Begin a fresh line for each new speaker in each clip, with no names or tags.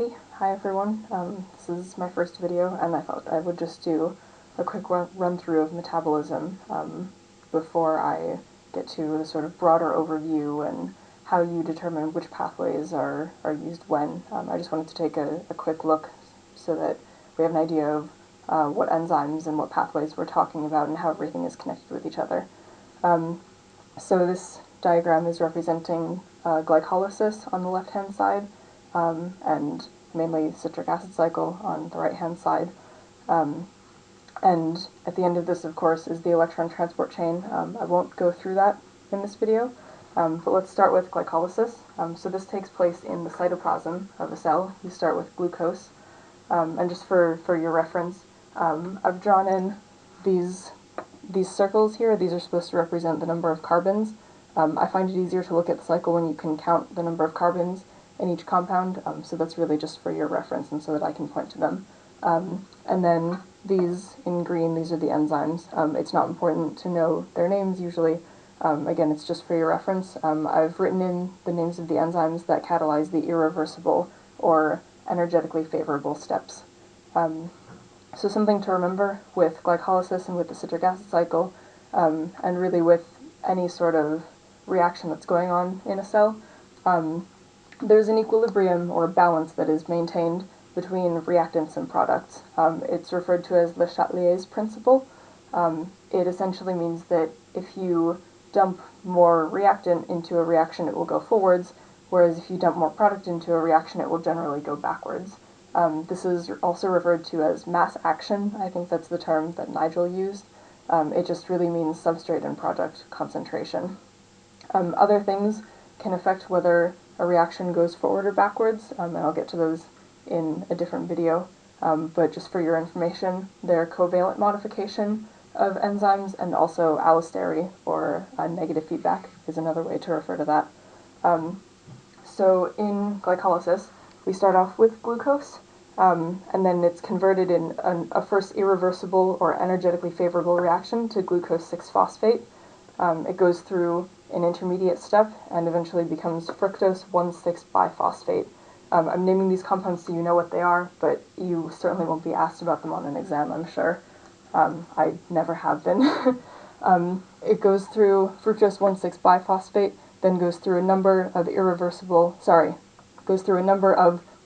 Hey, hi everyone. This is my first video, and I thought I would just do a quick run through of metabolism before I get to the sort of broader overview and how you determine which pathways are used when. I just wanted to take a quick look so that we have an idea of what enzymes and what pathways we're talking about and how everything is connected with each other. So this diagram is representing glycolysis on the left-hand side, and mainly citric acid cycle on the right-hand side. And at the end of this, of course, is the electron transport chain. I won't go through that in this video, but let's start with glycolysis. So this takes place in the cytoplasm of a cell. You start with glucose. And just for your reference, I've drawn in these circles here. These are supposed to represent the number of carbons. I find it easier to look at the cycle when you can count the number of carbons in each compound, so that's really just for your reference and so that I can point to them. And then these in green, these are the enzymes. It's not important to know their names usually. Again, it's just for your reference. I've written in the names of the enzymes that catalyze the irreversible or energetically favorable steps. So something to remember with glycolysis and with the citric acid cycle, and really with any sort of reaction that's going on in a cell, there's an equilibrium or balance that is maintained between reactants and products. It's referred to as Le Chatelier's principle. It essentially means that if you dump more reactant into a reaction, it will go forwards, whereas if you dump more product into a reaction, it will generally go backwards. This is also referred to as mass action. I think that's the term that Nigel used. It just really means substrate and product concentration. Other things can affect whether a reaction goes forward or backwards, and I'll get to those in a different video. But just for your information, they're covalent modification of enzymes, and also allostery, or negative feedback, is another way to refer to that. So in glycolysis, we start off with glucose, and then it's converted in a first irreversible or energetically favorable reaction to glucose 6-phosphate. It goes through an intermediate step and eventually becomes fructose 1,6-biphosphate. I'm naming these compounds so you know what they are, but you certainly won't be asked about them on an exam, I'm sure. I never have been. It goes through fructose 1,6-biphosphate, then goes through a number of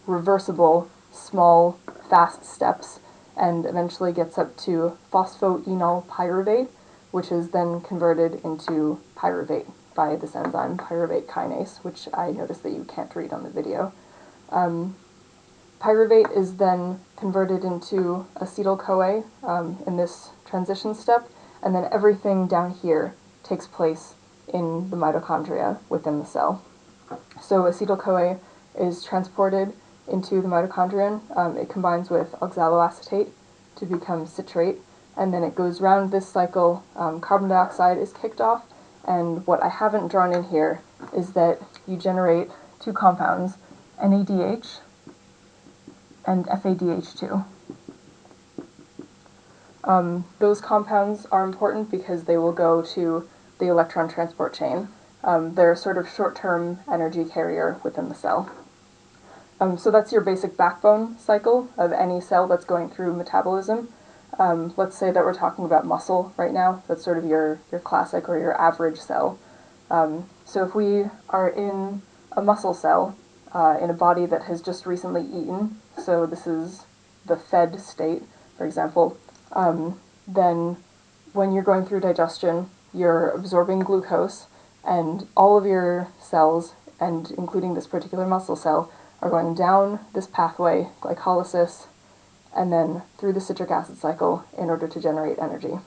reversible, small, fast steps, and eventually gets up to phosphoenol pyruvate, which is then converted into pyruvate by this enzyme, pyruvate kinase, which I noticed that you can't read on the video. Pyruvate is then converted into acetyl-CoA in this transition step, and then everything down here takes place in the mitochondria within the cell. So acetyl-CoA is transported into the mitochondrion. It combines with oxaloacetate to become citrate, and then it goes round this cycle. Carbon dioxide is kicked off, and what I haven't drawn in here is that you generate two compounds, NADH and FADH2. Those compounds are important because they will go to the electron transport chain. They're a sort of short-term energy carrier within the cell. So that's your basic backbone cycle of any cell that's going through metabolism. Let's say that we're talking about muscle right now. That's sort of your classic or your average cell. So if we are in a muscle cell in a body that has just recently eaten, so this is the fed state, for example, then when you're going through digestion, you're absorbing glucose, and all of your cells, and including this particular muscle cell, are going down this pathway, glycolysis, and then through the citric acid cycle in order to generate energy.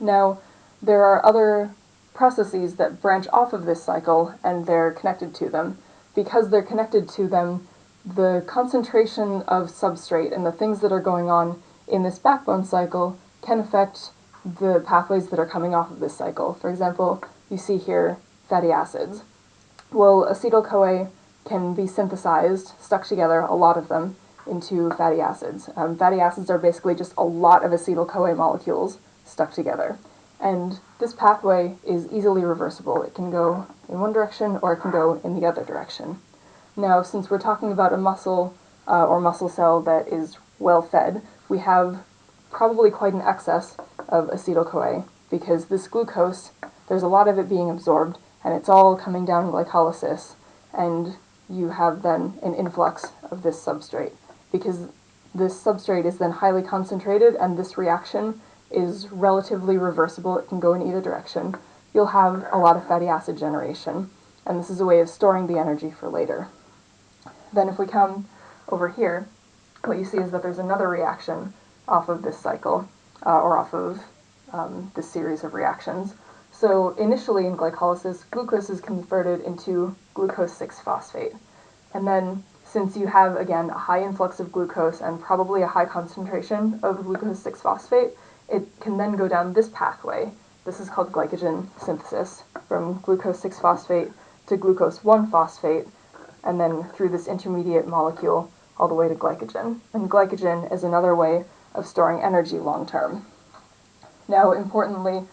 Now, there are other processes that branch off of this cycle, and they're connected to them. Because they're connected to them, the concentration of substrate and the things that are going on in this backbone cycle can affect the pathways that are coming off of this cycle. For example, you see here fatty acids. Well, acetyl-CoA can be synthesized, stuck together, a lot of them, into fatty acids. Fatty acids are basically just a lot of acetyl-CoA molecules stuck together. And this pathway is easily reversible. It can go in one direction or it can go in the other direction. Now, since we're talking about a muscle or muscle cell that is well fed, we have probably quite an excess of acetyl-CoA, because this glucose, there's a lot of it being absorbed, and it's all coming down glycolysis, and you have then an influx of this substrate, because this substrate is then highly concentrated, and this reaction is relatively reversible. It can go in either direction. You'll have a lot of fatty acid generation, and this is a way of storing the energy for later. Then if we come over here, what you see is that there's another reaction off of this cycle, or off of this series of reactions. So initially in glycolysis, glucose is converted into glucose 6-phosphate. And then since you have, again, a high influx of glucose and probably a high concentration of glucose 6-phosphate, it can then go down this pathway. This is called glycogen synthesis, from glucose 6-phosphate to glucose 1-phosphate, and then through this intermediate molecule all the way to glycogen. And glycogen is another way of storing energy long term. Now, importantly,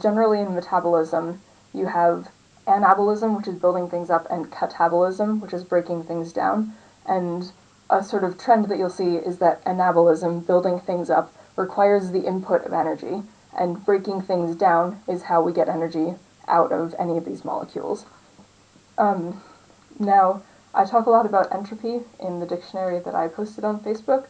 generally in metabolism, you have anabolism, which is building things up, and catabolism, which is breaking things down. And a sort of trend that you'll see is that anabolism, building things up, requires the input of energy, and breaking things down is how we get energy out of any of these molecules. Now, I talk a lot about entropy in the dictionary that I posted on Facebook.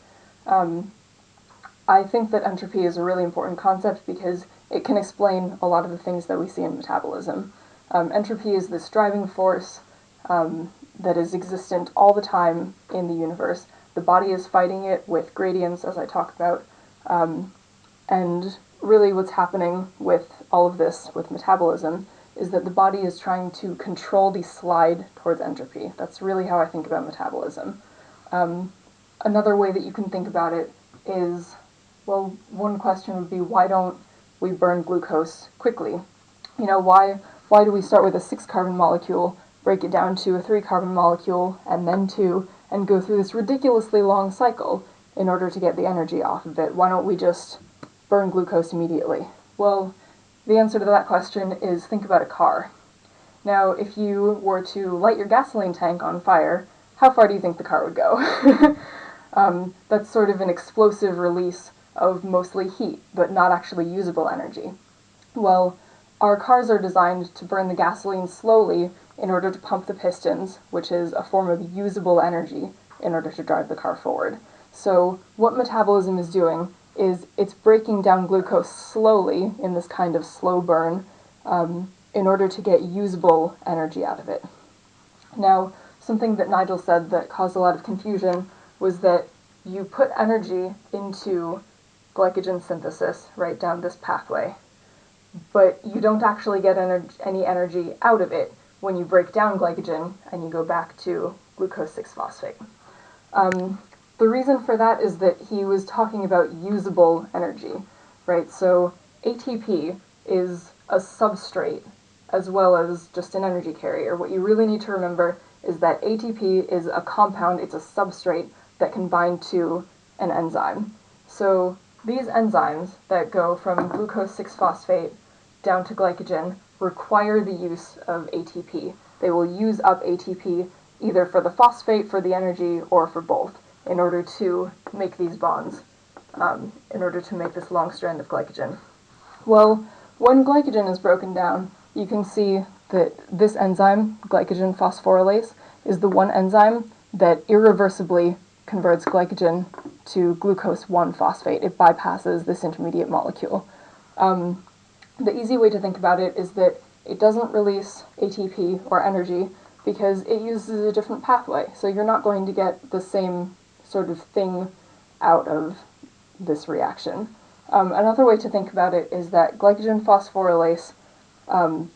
I think that entropy is a really important concept because it can explain a lot of the things that we see in metabolism. Entropy is this driving force that is existent all the time in the universe. The body is fighting it with gradients, as I talk about, and really what's happening with all of this, with metabolism, is that the body is trying to control the slide towards entropy. That's really how I think about metabolism. Another way that you can think about it is, well, one question would be, why don't we burn glucose quickly? You know, why do we start with a 6-carbon molecule, break it down to a 3-carbon molecule, and then 2, and go through this ridiculously long cycle in order to get the energy off of it? Why don't we just burn glucose immediately? Well, the answer to that question is, think about a car. Now, if you were to light your gasoline tank on fire, how far do you think the car would go? That's sort of an explosive release of mostly heat, but not actually usable energy. Well, our cars are designed to burn the gasoline slowly in order to pump the pistons, which is a form of usable energy in order to drive the car forward. So what metabolism is doing is it's breaking down glucose slowly in this kind of slow burn in order to get usable energy out of it. Now, something that Nigel said that caused a lot of confusion was that you put energy into glycogen synthesis right down this pathway, but you don't actually get any energy out of it when you break down glycogen and you go back to glucose 6-phosphate. The reason for that is that he was talking about usable energy, right? So ATP is a substrate as well as just an energy carrier. What you really need to remember is that ATP is a compound, it's a substrate that can bind to an enzyme. So these enzymes that go from glucose 6-phosphate down to glycogen require the use of ATP. They will use up ATP either for the phosphate, for the energy, or for both, in order to make these bonds, in order to make this long strand of glycogen. Well, when glycogen is broken down, you can see that this enzyme, glycogen phosphorylase, is the one enzyme that irreversibly converts glycogen to glucose 1-phosphate. It bypasses this intermediate molecule. The easy way to think about it is that it doesn't release ATP or energy because it uses a different pathway. So you're not going to get the same sort of thing out of this reaction. Another way to think about it is that glycogen phosphorylase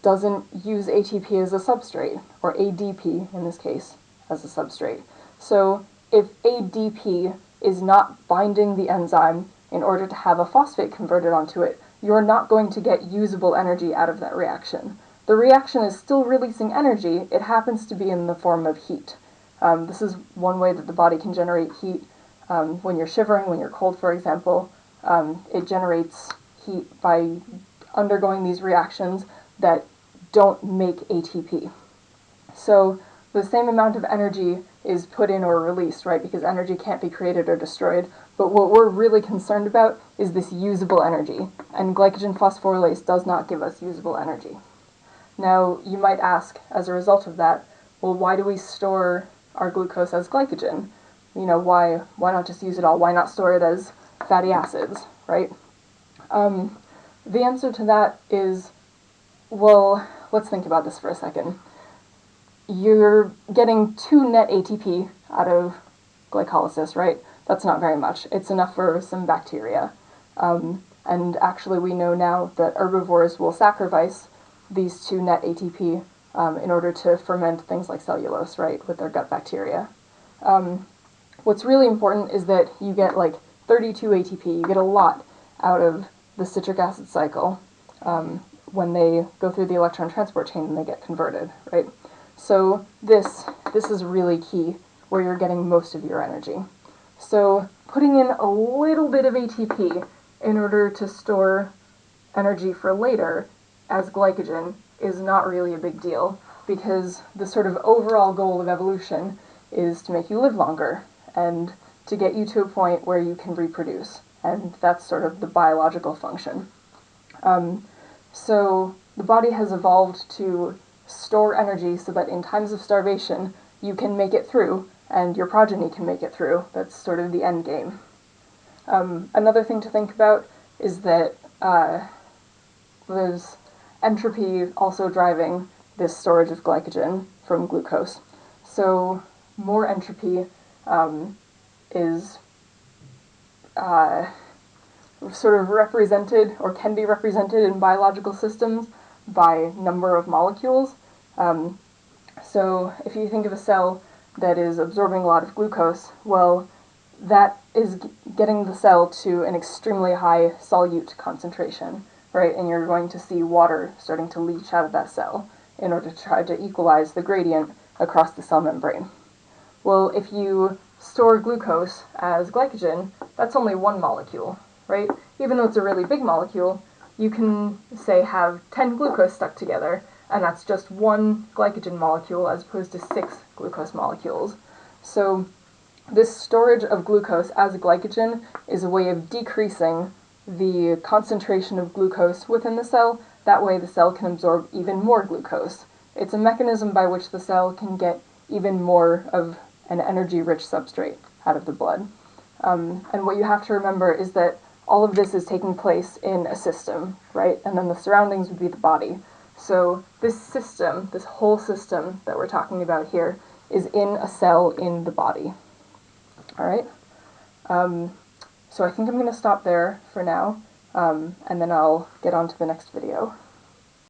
doesn't use ATP as a substrate, or ADP in this case, as a substrate. So if ADP is not binding the enzyme in order to have a phosphate converted onto it, you're not going to get usable energy out of that reaction. The reaction is still releasing energy, it happens to be in the form of heat. This is one way that the body can generate heat. When you're shivering, when you're cold, for example, it generates heat by undergoing these reactions that don't make ATP. So the same amount of energy is put in or released, right? Because energy can't be created or destroyed. But what we're really concerned about is this usable energy, and glycogen phosphorylase does not give us usable energy. Now, you might ask, as a result of that, well, why do we store our glucose as glycogen? You know, why not just use it all? Why not store it as fatty acids, right? The answer to that is, well, let's think about this for a second. You're getting 2 net ATP out of glycolysis, right? That's not very much. It's enough for some bacteria. And actually we know now that herbivores will sacrifice these 2 net ATP in order to ferment things like cellulose, right, with their gut bacteria. What's really important is that you get like 32 ATP. You get a lot out of the citric acid cycle when they go through the electron transport chain and they get converted, right? So this is really key, where you're getting most of your energy. So putting in a little bit of ATP in order to store energy for later as glycogen is not really a big deal, because the sort of overall goal of evolution is to make you live longer and to get you to a point where you can reproduce, and that's sort of the biological function. So the body has evolved to store energy so that in times of starvation you can make it through and your progeny can make it through. That's sort of the end game. Another thing to think about is that there's entropy also driving this storage of glycogen from glucose. So more entropy is sort of represented, or can be represented in biological systems by number of molecules. So if you think of a cell that is absorbing a lot of glucose, well, that is getting the cell to an extremely high solute concentration, right? And you're going to see water starting to leach out of that cell in order to try to equalize the gradient across the cell membrane. Well, if you store glucose as glycogen, that's only one molecule, right? Even though it's a really big molecule, you can, say, have 10 glucose stuck together, and that's just one glycogen molecule as opposed to 6 glucose molecules. So this storage of glucose as glycogen is a way of decreasing the concentration of glucose within the cell. That way the cell can absorb even more glucose. It's a mechanism by which the cell can get even more of an energy-rich substrate out of the blood. And what you have to remember is that all of this is taking place in a system, right? And then the surroundings would be the body. So this system, this whole system that we're talking about here, is in a cell in the body. All right? So I think I'm going to stop there for now, and then I'll get on to the next video.